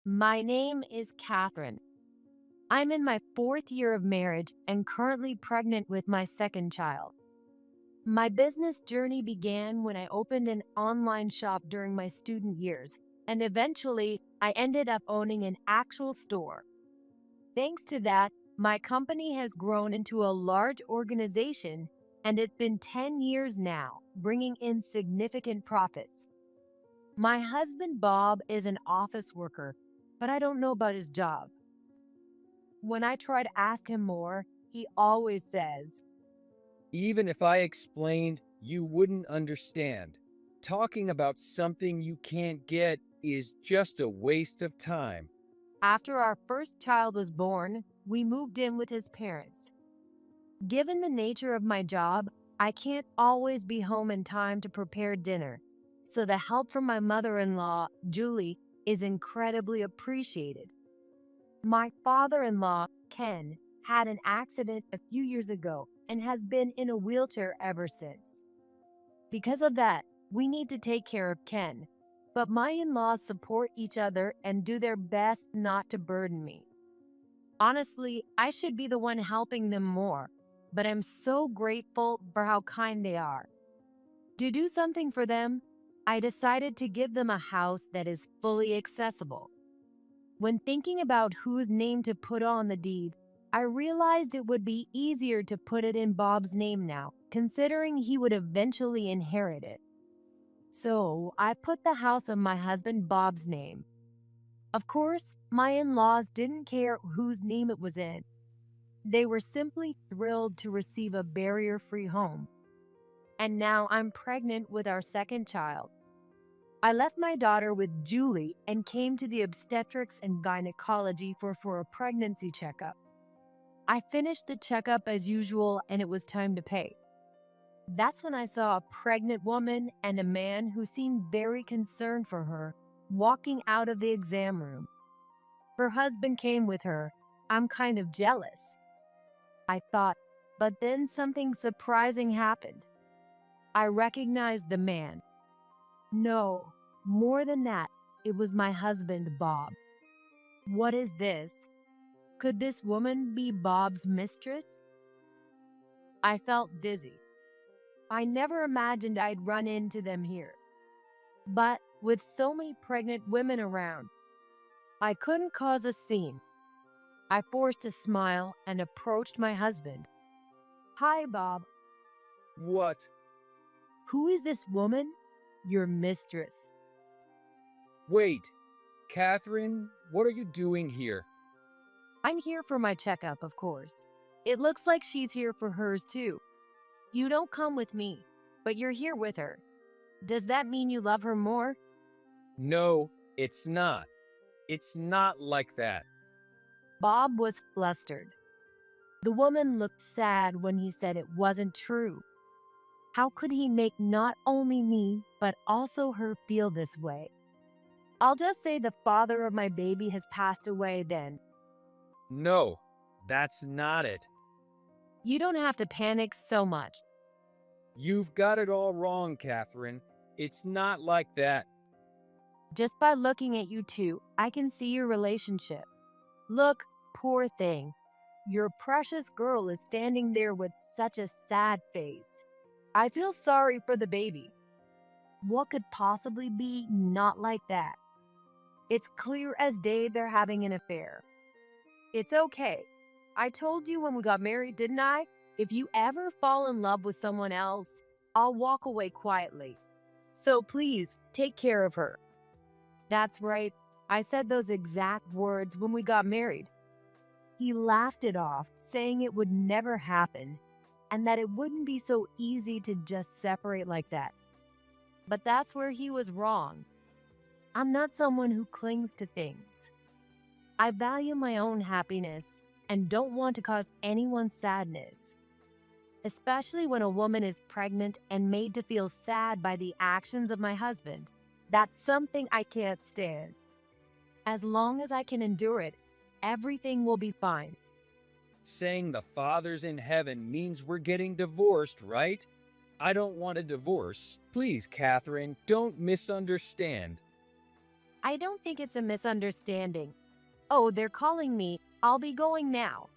My name is Catherine. I'm in my fourth year of marriage and currently pregnant with my second child. My business journey began when I opened an online shop during my student years, and eventually I ended up owning an actual store. Thanks to that, my company has grown into a large organization, and it's been 10 years now, bringing in significant profits. My husband Bob is an office worker, but I don't know about his job. When I try to ask him more, he always says, Even if I explained, you wouldn't understand. Talking about something you can't get is just a waste of time. after our first child was born, we moved in with his parents. Given the nature of my job, I can't always be home in time to prepare dinner, so the help from my mother in law, Julie, is incredibly appreciated. My father in law, Ken, had an accident a few years ago and has been in a wheelchair ever since. Because of that, we need to take care of Ken. But my in laws support each other and do their best not to burden me. Honestly, I should be the one helping them more, but I'm so grateful for how kind they are. To do something for them, I decided to give them a house that is fully accessible. When thinking about whose name to put on the deed, I realized it would be easier to put it in Bob's name now, considering he would eventually inherit it. So I put the house on my husband Bob's name. Of course, my in laws didn't care whose name it was in. They were simply thrilled to receive a barrier free home. And now I'm pregnant with our second child. I left my daughter with Julie and came to the obstetrics and gynecology for a pregnancy checkup. I finished the checkup as usual and it was time to pay. That's when I saw a pregnant woman and a man who seemed very concerned for her walking out of the exam room. Her husband came with her. I'm kind of jealous, I thought, but then something surprising happened. I recognized the man. No, more than that, it was my husband, Bob. What is this? Could this woman be Bob's mistress? I felt dizzy. I never imagined I'd run into them here. But with so many pregnant women around, I couldn't cause a scene. I forced a smile and approached my husband. Hi, Bob. What? Who is this woman? Your mistress. Wait, Catherine, what are you doing here? I'm here for my checkup, of course. It looks like she's here for hers too. You don't come with me, but you're here with her. Does that mean you love her more? No, it's not. It's not like that. Bob was flustered. The woman looked sad when he said it wasn't true. How could he make not only me, but also her feel this way? I'll just say the father of my baby has passed away then. No, that's not it. You don't have to panic so much. You've got it all wrong, Catherine. It's not like that. Just by looking at you two, I can see your relationship. Look, poor thing. Your precious girl is standing there with such a sad face. I feel sorry for the baby. What could possibly be not like that? It's clear as day they're having an affair. It's okay. I told you when we got married, didn't I? If you ever fall in love with someone else, I'll walk away quietly. So please, take care of her. That's right. I said those exact words when we got married. He laughed it off, saying it would never happen and that it wouldn't be so easy to just separate like that. But that's where he was wrong. I'm not someone who clings to things. I value my own happiness and don't want to cause anyone sadness, especially when a woman is pregnant and made to feel sad by the actions of my husband. That's something I can't stand. As long as I can endure it, everything will be fine. Saying the Father's in heaven means we're getting divorced, right? I don't want a divorce. Please, Catherine, don't misunderstand. I don't think it's a misunderstanding. Oh, they're calling me. I'll be going now.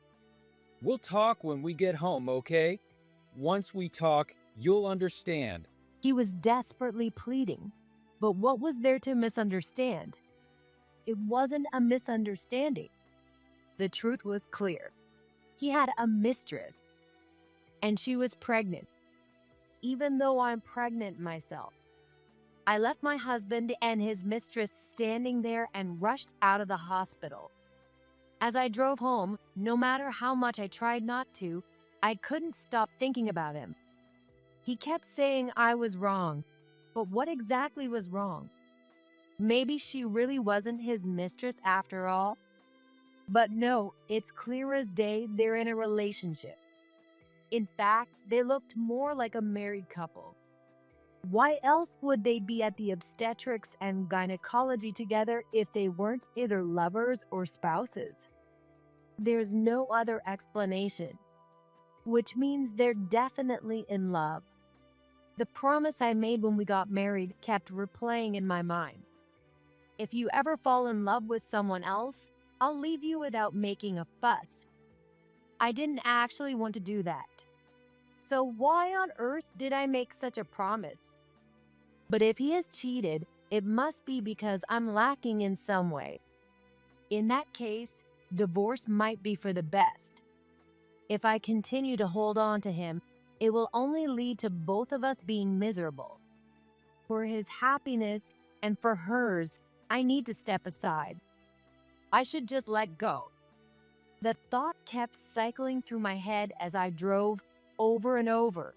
We'll talk when we get home, okay? Once we talk, you'll understand. He was desperately pleading. But what was there to misunderstand? It wasn't a misunderstanding. The truth was clear. He had a mistress, and she was pregnant, even though I'm pregnant myself. I left my husband and his mistress standing there and rushed out of the hospital. As I drove home, no matter how much I tried not to, I couldn't stop thinking about him. He kept saying I was wrong, but what exactly was wrong? Maybe she really wasn't his mistress after all? But no, it's clear as day they're in a relationship. In fact, they looked more like a married couple. Why else would they be at the obstetrics and gynecology together if they weren't either lovers or spouses? There's no other explanation, which means they're definitely in love. The promise I made when we got married kept replaying in my mind. If you ever fall in love with someone else, I'll leave you without making a fuss. I didn't actually want to do that. So why on earth did I make such a promise? But if he has cheated, it must be because I'm lacking in some way. In that case, divorce might be for the best. If I continue to hold on to him, it will only lead to both of us being miserable. For his happiness and for hers, I need to step aside. I should just let go. The thought kept cycling through my head as I drove over and over.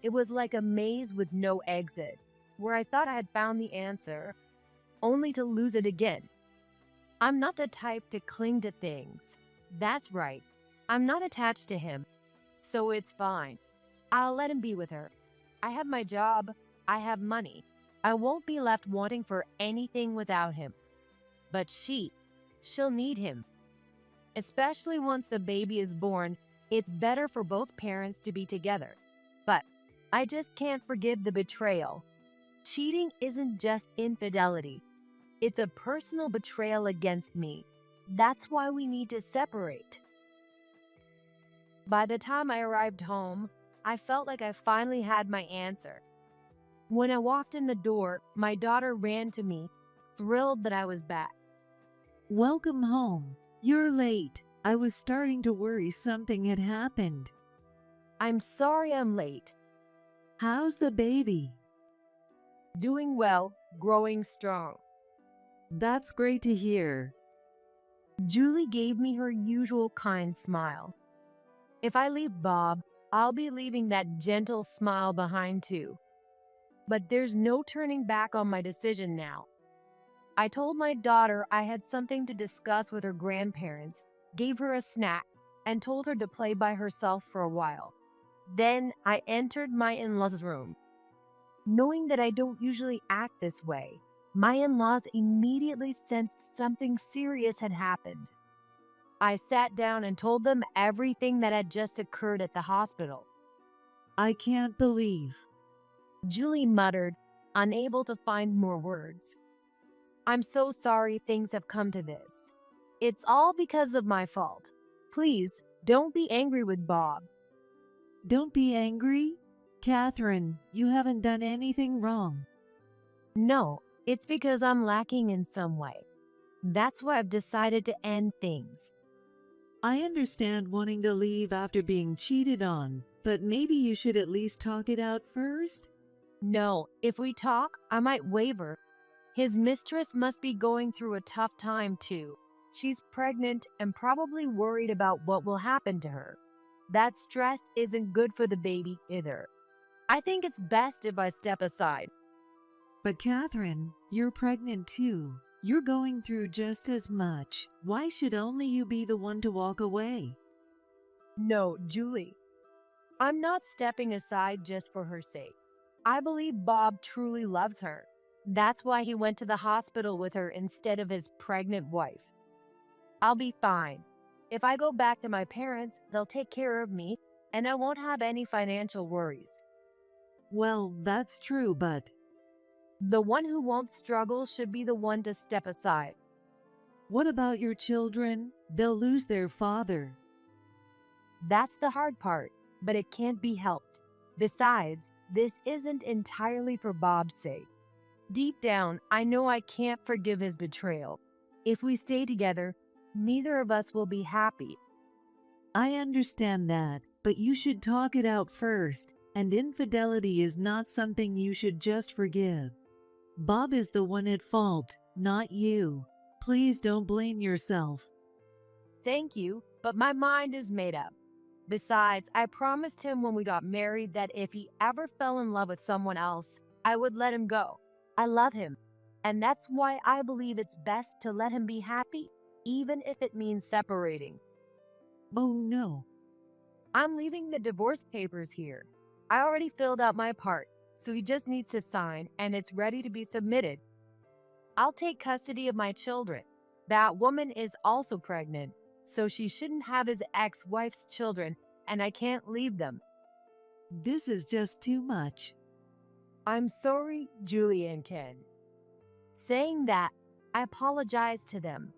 It was like a maze with no exit, where I thought I had found the answer, only to lose it again. I'm not the type to cling to things. That's right. I'm not attached to him, so it's fine. I'll let him be with her. I have my job. I have money. I won't be left wanting for anything without him. But she'll need him. Especially once the baby is born, it's better for both parents to be together. But I just can't forgive the betrayal. Cheating isn't just infidelity. It's a personal betrayal against me. That's why we need to separate. By the time I arrived home, I felt like I finally had my answer. When I walked in the door, my daughter ran to me, thrilled that I was back. Welcome home. You're late. I was starting to worry something had happened. I'm sorry I'm late. How's the baby? Doing well, growing strong. That's great to hear. Julie gave me her usual kind smile. If I leave Bob, I'll be leaving that gentle smile behind too. But there's no turning back on my decision now. I told my daughter I had something to discuss with her grandparents, gave her a snack, and told her to play by herself for a while. Then I entered my in-laws' room. Knowing that I don't usually act this way, my in-laws immediately sensed something serious had happened. I sat down and told them everything that had just occurred at the hospital. I can't believe. Julie muttered, unable to find more words. I'm so sorry things have come to this. It's all because of my fault. Please, don't be angry with Bob. Don't be angry. Catherine, you haven't done anything wrong. No, it's because I'm lacking in some way. That's why I've decided to end things. I understand wanting to leave after being cheated on, but maybe you should at least talk it out first? No, if we talk, I might waver. His mistress must be going through a tough time too. She's pregnant and probably worried about what will happen to her. That stress isn't good for the baby either. I think it's best if I step aside. But Catherine, you're pregnant too. You're going through just as much. Why should only you be the one to walk away? No, Julie. I'm not stepping aside just for her sake. I believe Bob truly loves her. That's why he went to the hospital with her instead of his pregnant wife. I'll be fine. If I go back to my parents, they'll take care of me, and I won't have any financial worries. Well, that's true, but The one who won't struggle should be the one to step aside. What about your children? They'll lose their father. That's the hard part, but it can't be helped. Besides, this isn't entirely for Bob's sake. Deep down, I know I can't forgive his betrayal. If we stay together, neither of us will be happy. I understand that, but you should talk it out first, and infidelity is not something you should just forgive. Bob is the one at fault, not you. Please don't blame yourself. Thank you, but my mind is made up. Besides, I promised him when we got married that if he ever fell in love with someone else, I would let him go. I love him, and that's why I believe it's best to let him be happy, even if it means separating. Oh no. I'm leaving the divorce papers here. I already filled out my part, so he just needs to sign and it's ready to be submitted. I'll take custody of my children. That woman is also pregnant, so she shouldn't have his ex-wife's children, and I can't leave them. This is just too much. I'm sorry, Julie and Ken. Saying that, I apologize to them.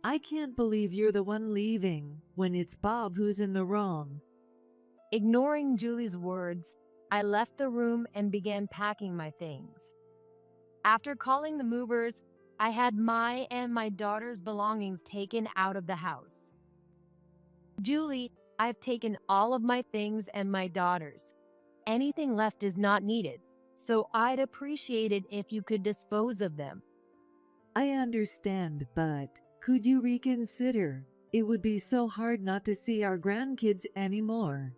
I can't believe you're the one leaving when it's Bob who's in the wrong. Ignoring Julie's words, I left the room and began packing my things. After calling the movers, I had my and my daughter's belongings taken out of the house. Julie, I've taken all of my things and my daughter's. Anything left is not needed, so I'd appreciate it if you could dispose of them. I understand, but could you reconsider? It would be so hard not to see our grandkids anymore.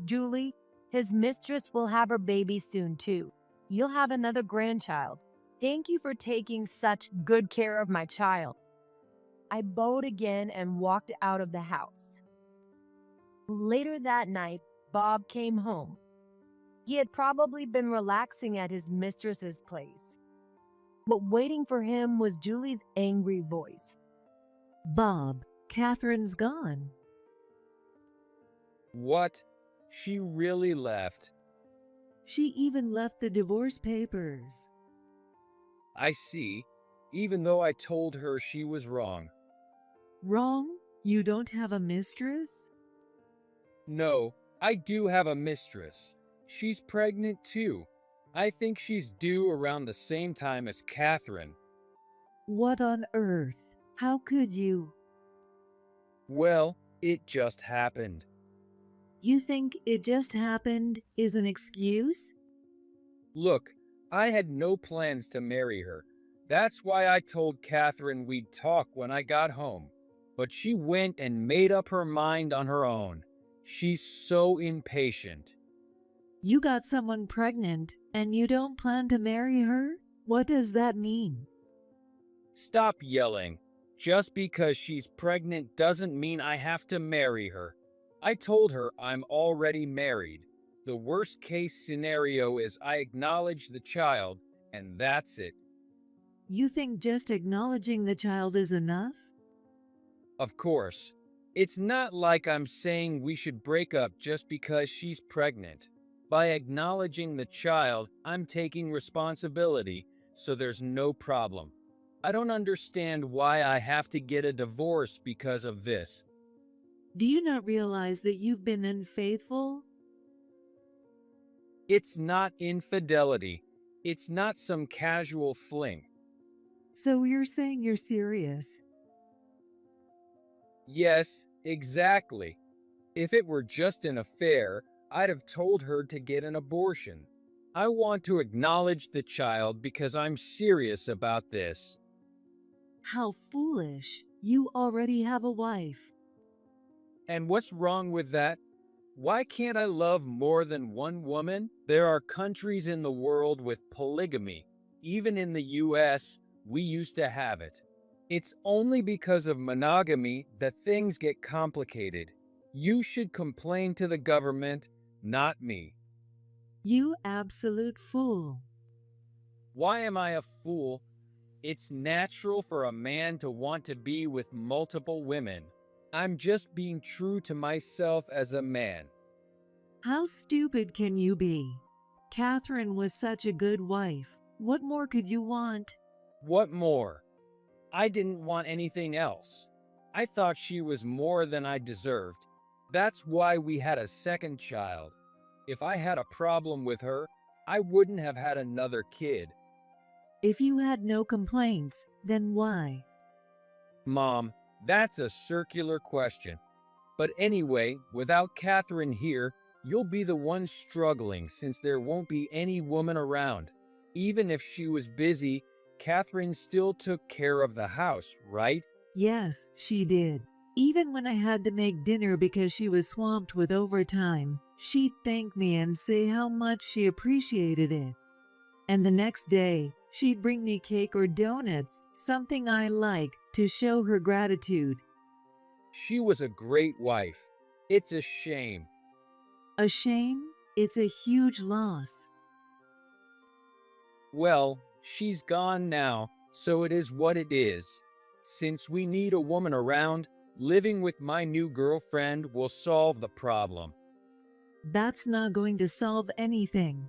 Julie, his mistress will have her baby soon too. You'll have another grandchild. Thank you for taking such good care of my child. I bowed again and walked out of the house. Later that night, Bob came home. He had probably been relaxing at his mistress's place. But waiting for him was Julie's angry voice. Bob, Catherine's gone. What? She really left. She even left the divorce papers. I see, even though I told her she was wrong. Wrong? You don't have a mistress? No, I do have a mistress. She's pregnant too. I think she's due around the same time as Catherine. What on earth? How could you? Well, it just happened. You think it just happened is an excuse? Look, I had no plans to marry her. That's why I told Catherine we'd talk when I got home. But she went and made up her mind on her own. She's so impatient. You got someone pregnant and you don't plan to marry her? What does that mean? Stop yelling. Just because she's pregnant doesn't mean I have to marry her. I told her I'm already married. The worst case scenario is I acknowledge the child, and that's it. You think just acknowledging the child is enough? Of course, it's not like I'm saying we should break up just because she's pregnant. By acknowledging the child, I'm taking responsibility, so there's no problem. I don't understand why I have to get a divorce because of this. Do you not realize that you've been unfaithful? It's not infidelity. It's not some casual fling. So you're saying you're serious? Yes, exactly. If it were just an affair, I'd have told her to get an abortion. I want to acknowledge the child because I'm serious about this. How foolish. You already have a wife. And what's wrong with that? Why can't I love more than one woman? There are countries in the world with polygamy. Even in the US, we used to have it. It's only because of monogamy that things get complicated. You should complain to the government, not me. You absolute fool. Why am I a fool? It's natural for a man to want to be with multiple women. I'm just being true to myself as a man. How stupid can you be? Catherine was such a good wife. What more could you want? What more? I didn't want anything else. I thought she was more than I deserved. That's why we had a second child. If I had a problem with her, I wouldn't have had another kid. If you had no complaints, then why? Mom, that's a circular question. But anyway, without Catherine here, you'll be the one struggling since there won't be any woman around. Even if she was busy, Catherine still took care of the house, right? Yes, she did. Even when I had to make dinner because she was swamped with overtime, she'd thank me and say how much she appreciated it. And the next day, she'd bring me cake or donuts, something I like, to show her gratitude. She was a great wife. It's a shame. A shame? It's a huge loss. Well, she's gone now, so it is what it is. Since we need a woman around, living with my new girlfriend will solve the problem. That's not going to solve anything.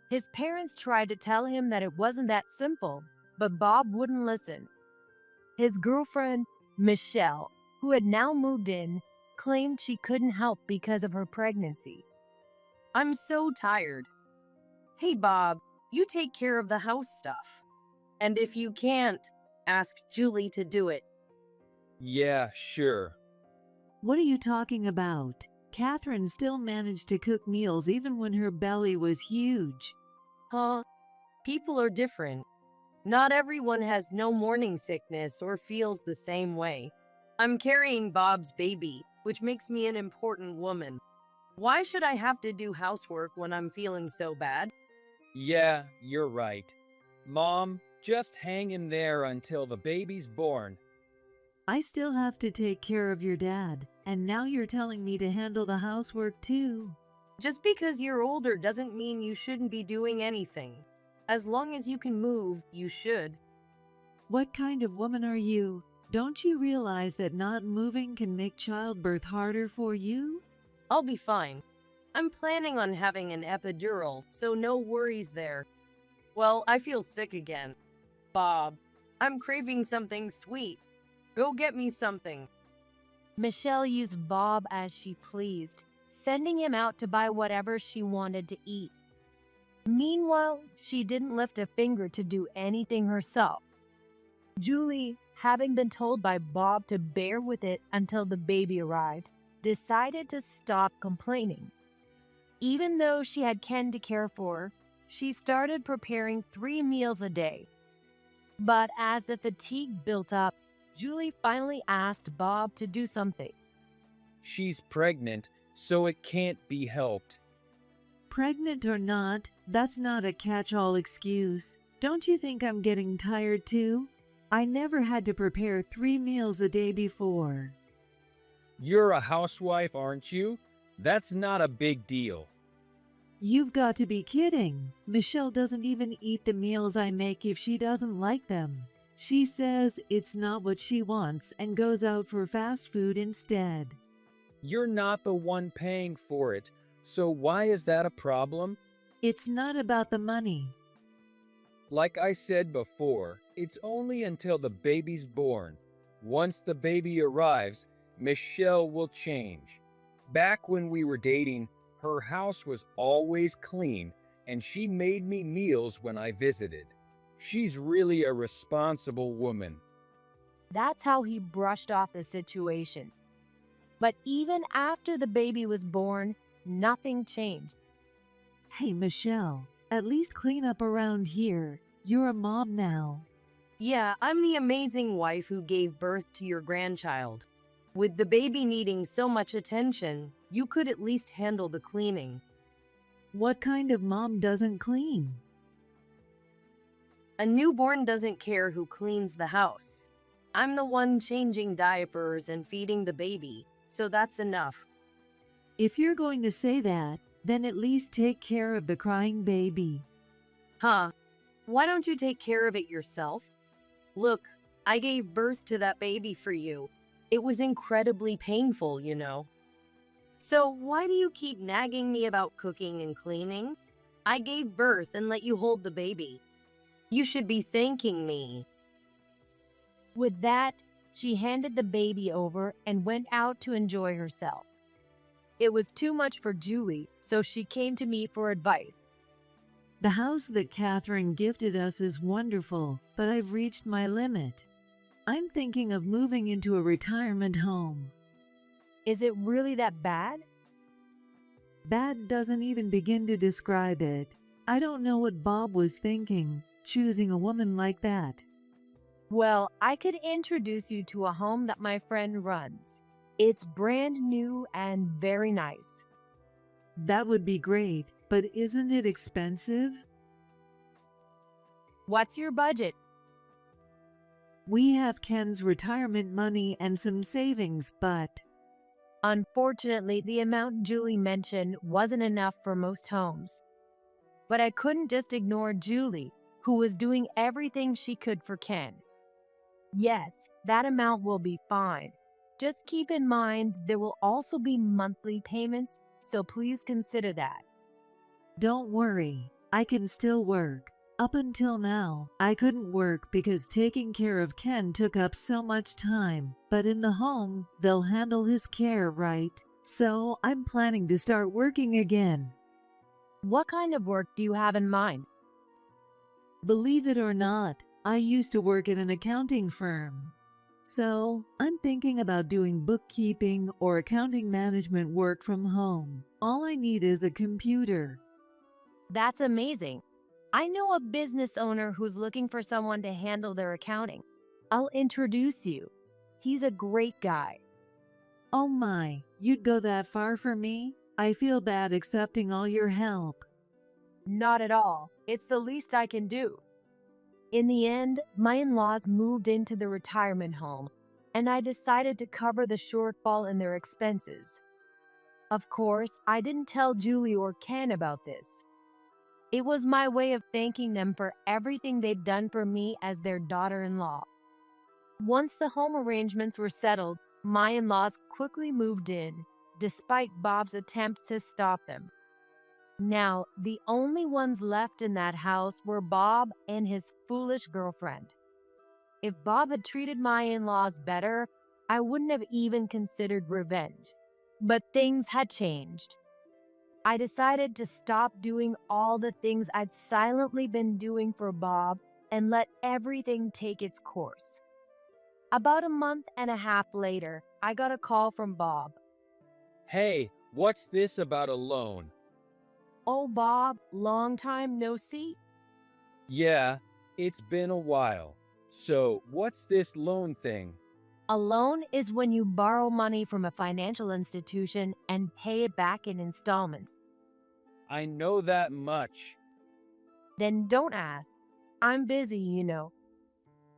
His parents tried to tell him that it wasn't that simple, but Bob wouldn't listen. His girlfriend, Michelle, who had now moved in, claimed she couldn't help because of her pregnancy. I'm so tired. Hey, Bob, you take care of the house stuff. And if you can't, ask Julie to do it. Yeah, sure. What are you talking about? Catherine still managed to cook meals even when her belly was huge. Huh? People are different. Not everyone has no morning sickness or feels the same way. I'm carrying Bob's baby, which makes me an important woman. Why should I have to do housework when I'm feeling so bad? Yeah, you're right. Mom, just hang in there until the baby's born. I still have to take care of your dad, and now you're telling me to handle the housework too. Just because you're older doesn't mean you shouldn't be doing anything. As long as you can move, you should. What kind of woman are you? Don't you realize that not moving can make childbirth harder for you? I'll be fine. I'm planning on having an epidural, so no worries there. Well, I feel sick again. Bob, I'm craving something sweet. Go get me something. Michelle used Bob as she pleased, sending him out to buy whatever she wanted to eat. Meanwhile, she didn't lift a finger to do anything herself. Julie, having been told by Bob to bear with it until the baby arrived, decided to stop complaining. Even though she had Ken to care for, she started preparing 3 meals a day. But as the fatigue built up, Julie finally asked Bob to do something. She's pregnant, so it can't be helped. Pregnant or not, that's not a catch-all excuse. Don't you think I'm getting tired too? I never had to prepare 3 meals a day before. You're a housewife, aren't you? That's not a big deal. You've got to be kidding. Michelle doesn't even eat the meals I make if she doesn't like them. She says it's not what she wants and goes out for fast food instead. You're not the one paying for it, so why is that a problem? It's not about the money. Like I said before, it's only until the baby's born. Once the baby arrives, Michelle will change. Back when we were dating, her house was always clean, and she made me meals when I visited. She's really a responsible woman. That's how he brushed off the situation. But even after the baby was born, nothing changed. Hey, Michelle, at least clean up around here. You're a mom now. Yeah, I'm the amazing wife who gave birth to your grandchild. With the baby needing so much attention, you could at least handle the cleaning. What kind of mom doesn't clean? A newborn doesn't care who cleans the house. I'm the one changing diapers and feeding the baby, so that's enough. If you're going to say that, then at least take care of the crying baby. Huh? Why don't you take care of it yourself? Look, I gave birth to that baby for you. It was incredibly painful, you know. So why do you keep nagging me about cooking and cleaning? I gave birth and let you hold the baby. You should be thanking me. With that, she handed the baby over and went out to enjoy herself. It was too much for Julie, so she came to me for advice. The house that Catherine gifted us is wonderful, but I've reached my limit. I'm thinking of moving into a retirement home. Is it really that bad? Bad doesn't even begin to describe it. I don't know what Bob was thinking, choosing a woman like that. Well, I could introduce you to a home that my friend runs. It's brand new and very nice. That would be great, but isn't it expensive? What's your budget? We have Ken's retirement money and some savings, but Unfortunately, the amount Julie mentioned wasn't enough for most homes. But I couldn't just ignore Julie, who was doing everything she could for Ken. Yes, that amount will be fine. Just keep in mind there will also be monthly payments, so please consider that. don't worry, I can still work. Up until now, I couldn't work because taking care of Ken took up so much time, but in the home, they'll handle his care right. So I'm planning to start working again. What kind of work do you have in mind? Believe it or not, I used to work at an accounting firm. So I'm thinking about doing bookkeeping or accounting management work from home. All I need is a computer. That's amazing. I know a business owner who's looking for someone to handle their accounting. I'll introduce you. He's a great guy. Oh my, you'd go that far for me? I feel bad accepting all your help. Not at all. It's the least I can do. In the end, my in-laws moved into the retirement home, and I decided to cover the shortfall in their expenses. Of course, I didn't tell Julie or Ken about this. It was my way of thanking them for everything they'd done for me as their daughter-in-law. Once the home arrangements were settled, my in-laws quickly moved in, despite Bob's attempts to stop them. Now, the only ones left in that house were Bob and his foolish girlfriend. If Bob had treated my in-laws better, I wouldn't have even considered revenge. But things had changed. I decided to stop doing all the things I'd silently been doing for Bob and let everything take its course. About a month and a half later, I got a call from Bob. Hey, what's this about a loan? Oh, Bob, long time no see. Yeah, it's been a while. So, what's this loan thing? A loan is when you borrow money from a financial institution and pay it back in installments. I know that much. Then don't ask. I'm busy, you know.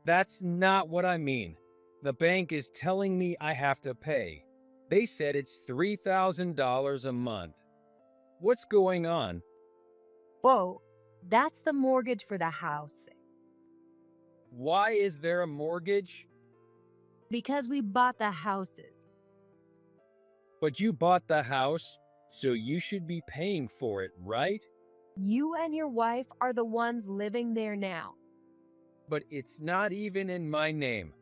That's not what I mean. The bank is telling me I have to pay. They said it's $3,000 a month. What's going on? Whoa, that's the mortgage for the house. Why is there a mortgage? Because we bought the houses. But you bought the house, so you should be paying for it, right? You and your wife are the ones living there now. But it's not even in my name.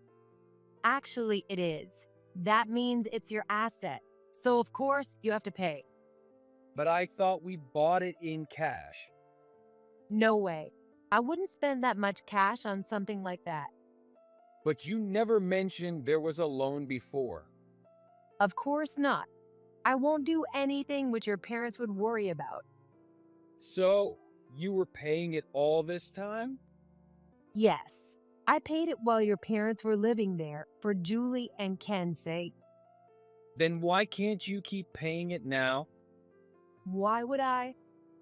Actually, it is. That means it's your asset. So, of course, you have to pay. But I thought we bought it in cash. No way. I wouldn't spend that much cash on something like that. But you never mentioned there was a loan before. Of course not. I won't do anything which your parents would worry about. So, you were paying it all this time? Yes, I paid it while your parents were living there for Julie and Ken's sake. Then why can't you keep paying it now? Why would I?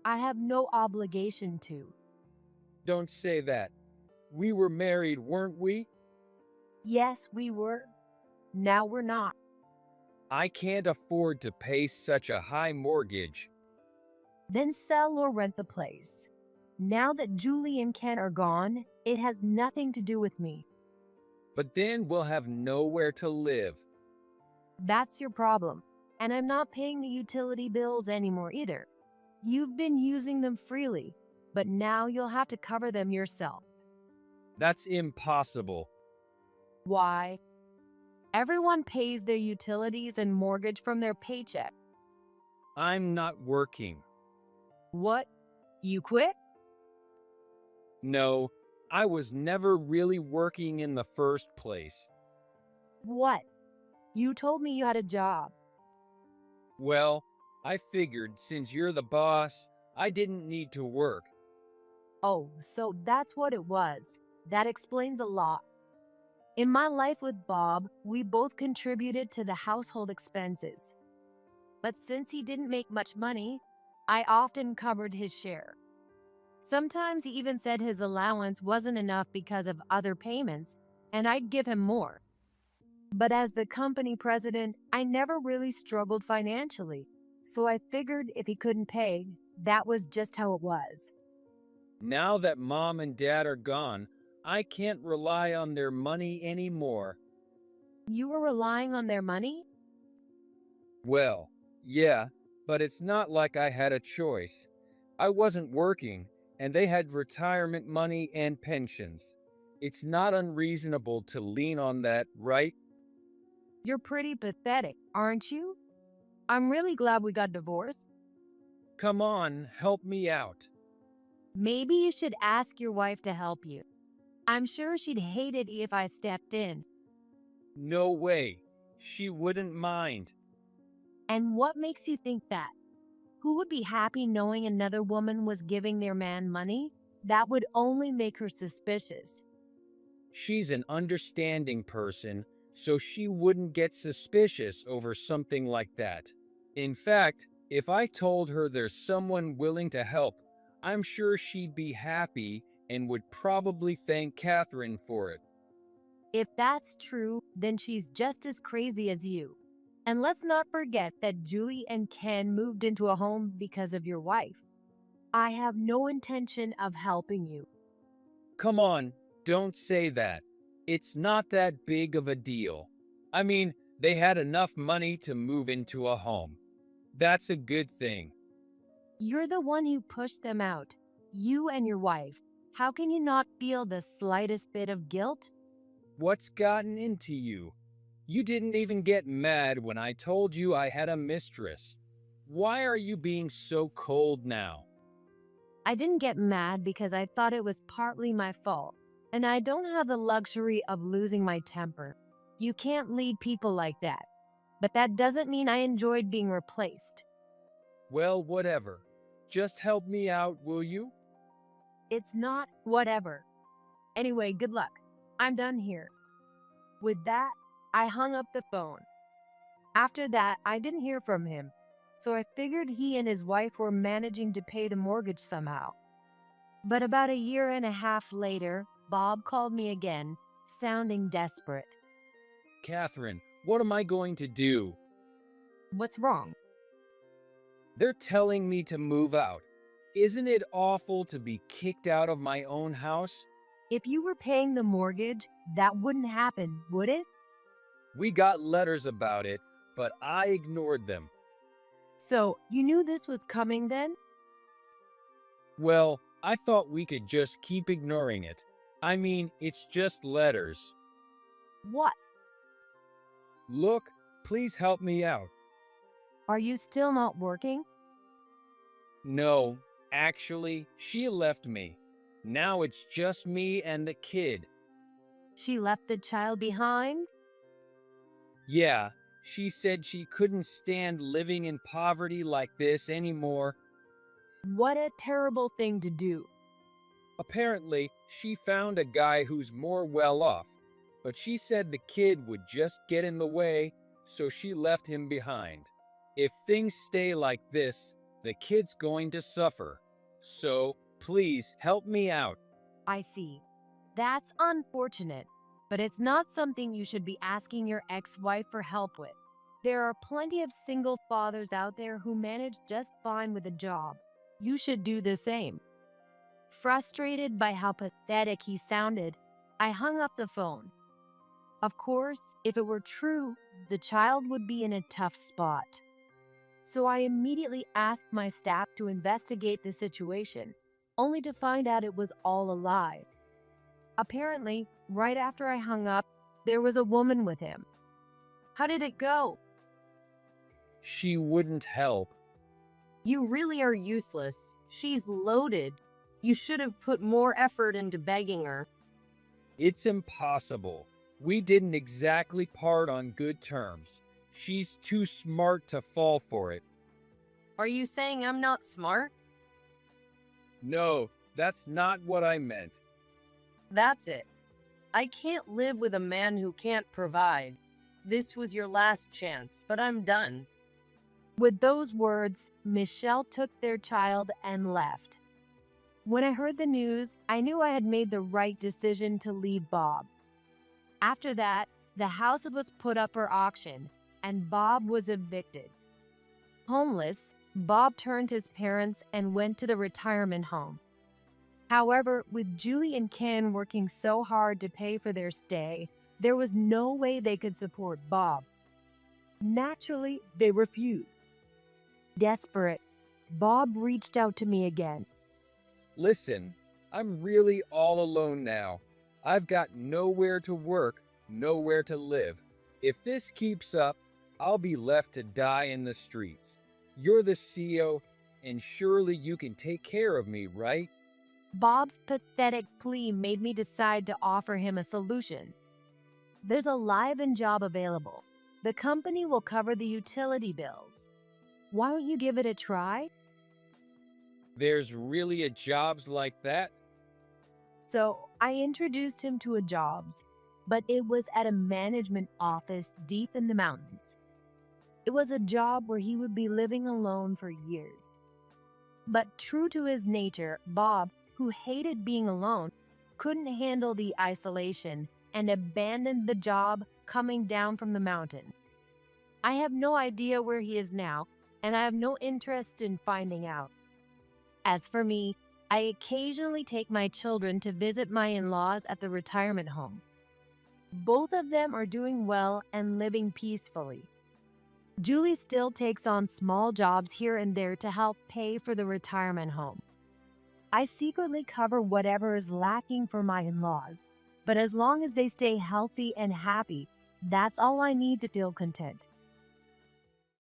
I have no obligation to. Don't say that. We were married, weren't we? Yes, we were. Now we're not. I can't afford to pay such a high mortgage. Then sell or rent the place. Now that Julie and Ken are gone, it has nothing to do with me. But then we'll have nowhere to live. That's your problem. And I'm not paying the utility bills anymore either. You've been using them freely, but now you'll have to cover them yourself. That's impossible. Why? Everyone pays their utilities and mortgage from their paycheck. I'm not working. What? You quit? No, I was never really working in the first place. What? You told me you had a job. Well, I figured since you're the boss, I didn't need to work. Oh, so that's what it was. That explains a lot. In my life with Bob, we both contributed to the household expenses. But since he didn't make much money, I often covered his share. Sometimes he even said his allowance wasn't enough because of other payments, and I'd give him more. But as the company president, I never really struggled financially. So I figured if he couldn't pay, that was just how it was. Now that mom and dad are gone, I can't rely on their money anymore. You were relying on their money? Well, yeah, but it's not like I had a choice. I wasn't working, and they had retirement money and pensions. It's not unreasonable to lean on that, right? You're pretty pathetic, aren't you? I'm really glad we got divorced. Come on, help me out. Maybe you should ask your wife to help you. I'm sure she'd hate it if I stepped in. No way. She wouldn't mind. And what makes you think that? Who would be happy knowing another woman was giving their man money? That would only make her suspicious. She's an understanding person, so she wouldn't get suspicious over something like that. In fact, if I told her there's someone willing to help, I'm sure she'd be happy and would probably thank Catherine for it. If that's true, then she's just as crazy as you. And let's not forget that Julie and Ken moved into a home because of your wife. I have no intention of helping you. Come on, don't say that. It's not that big of a deal. I mean, they had enough money to move into a home. That's a good thing. You're the one who pushed them out. You and your wife. How can you not feel the slightest bit of guilt? What's gotten into you? You didn't even get mad when I told you I had a mistress. Why are you being so cold now? I didn't get mad because I thought it was partly my fault, and I don't have the luxury of losing my temper. You can't lead people like that. But that doesn't mean I enjoyed being replaced. Well, whatever. Just help me out, will you? It's not whatever. Anyway, good luck. I'm done here. With that, I hung up the phone. After that, I didn't hear from him, so I figured he and his wife were managing to pay the mortgage somehow. But about a year and a half later, Bob called me again, sounding desperate. Catherine, what am I going to do? What's wrong? They're telling me to move out. Isn't it awful to be kicked out of my own house? If you were paying the mortgage, that wouldn't happen, would it? We got letters about it, but I ignored them. So, you knew this was coming then? Well, I thought we could just keep ignoring it. I mean, it's just letters. What? Look, please help me out. Are you still not working? No, actually, she left me. Now it's just me and the kid. She left the child behind? Yeah, she said she couldn't stand living in poverty like this anymore. What a terrible thing to do. Apparently, she found a guy who's more well off, but she said the kid would just get in the way, so she left him behind. If things stay like this, the kid's going to suffer. So, please help me out. I see. That's unfortunate, but it's not something you should be asking your ex-wife for help with. There are plenty of single fathers out there who manage just fine with a job. You should do the same. Frustrated by how pathetic he sounded, I hung up the phone. Of course, if it were true, the child would be in a tough spot. So I immediately asked my staff to investigate the situation, only to find out it was all a lie. Apparently, right after I hung up, there was a woman with him. How did it go? She wouldn't help. You really are useless. She's loaded. You should have put more effort into begging her. It's impossible. We didn't exactly part on good terms. She's too smart to fall for it. Are you saying I'm not smart? No, that's not what I meant. That's it. I can't live with a man who can't provide. This was your last chance, but I'm done. With those words, Michelle took their child and left. When I heard the news, I knew I had made the right decision to leave Bob. After that, the house was put up for auction, and Bob was evicted. Homeless, Bob turned to his parents and went to the retirement home. However, with Julie and Ken working so hard to pay for their stay, there was no way they could support Bob. Naturally, they refused. Desperate, Bob reached out to me again. Listen, I'm really all alone now. I've got nowhere to work, nowhere to live. If this keeps up, I'll be left to die in the streets. You're the CEO, and surely you can take care of me, right? Bob's pathetic plea made me decide to offer him a solution. There's a live-in job available. The company will cover the utility bills. Why don't you give it a try? There's really a jobs like that? So I introduced him to a jobs, but it was at a management office deep in the mountains. It was a job where he would be living alone for years. But true to his nature, Bob, who hated being alone, couldn't handle the isolation and abandoned the job coming down from the mountain. I have no idea where he is now, and I have no interest in finding out. As for me, I occasionally take my children to visit my in-laws at the retirement home. Both of them are doing well and living peacefully. Julie still takes on small jobs here and there to help pay for the retirement home. I secretly cover whatever is lacking for my in-laws, but as long as they stay healthy and happy, that's all I need to feel content.